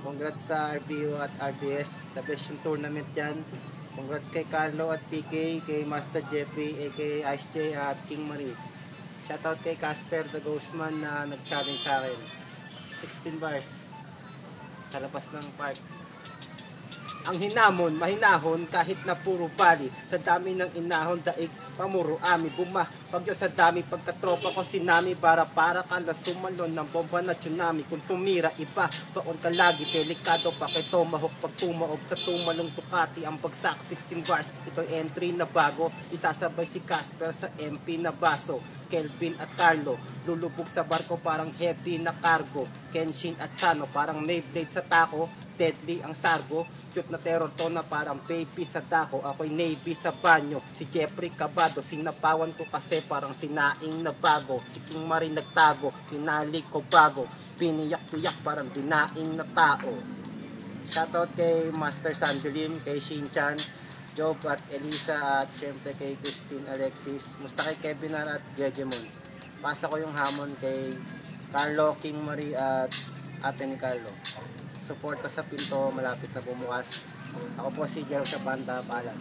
Congrats sa RBO at RBS. The best yung tournament yan. Congrats kay Carlo at PK, kay Master Jeffrey, kay Ice J at King Marie. Shoutout kay Casper the Ghostman na nag-challenge sa akin. 16 bars sa labas ng park. Ang hinamon, mahinahon kahit na puro bali. Sa dami ng inahon, daig, pamuro, ami, buma. Pagyo sa dami, pagkatropa ko sinami. Para ka na sumalon ng bomba na tsunami. Kung tumira, iba, baon ka lagi. Delikado pa kay Tomahawk pag tumaob sa tumalong Ducati. Ang bagsak, 16 bars, ito'y entry na bago. Isasabay si Casper sa MP na baso. Kelvin at Carlo, lulubog sa barko parang heavy na cargo. Kenshin at Sano, parang Mayblade sa tako. Deadly ang sargo, cute na terror to na parang baby sa dako. Ako'y navy sa banyo, si Jeffrey Cabado. Sinapawan ko kasi parang sinaing na bago. Si King Marie nagtago, pinali ko bago. Piniyak-piyak parang dinaing na tao. Shoutout kay Master Sandilim, kay Shinchan, Job at Elisa, at syempre kay Christine Alexis. Musta kay Kevin at Jejemon. Pasa ko yung hamon kay Carlo, King Marie at ate ni Carlo. Suporta sa pinto, malapit na bumukas. Ako po si Jero sa Banda, paalam.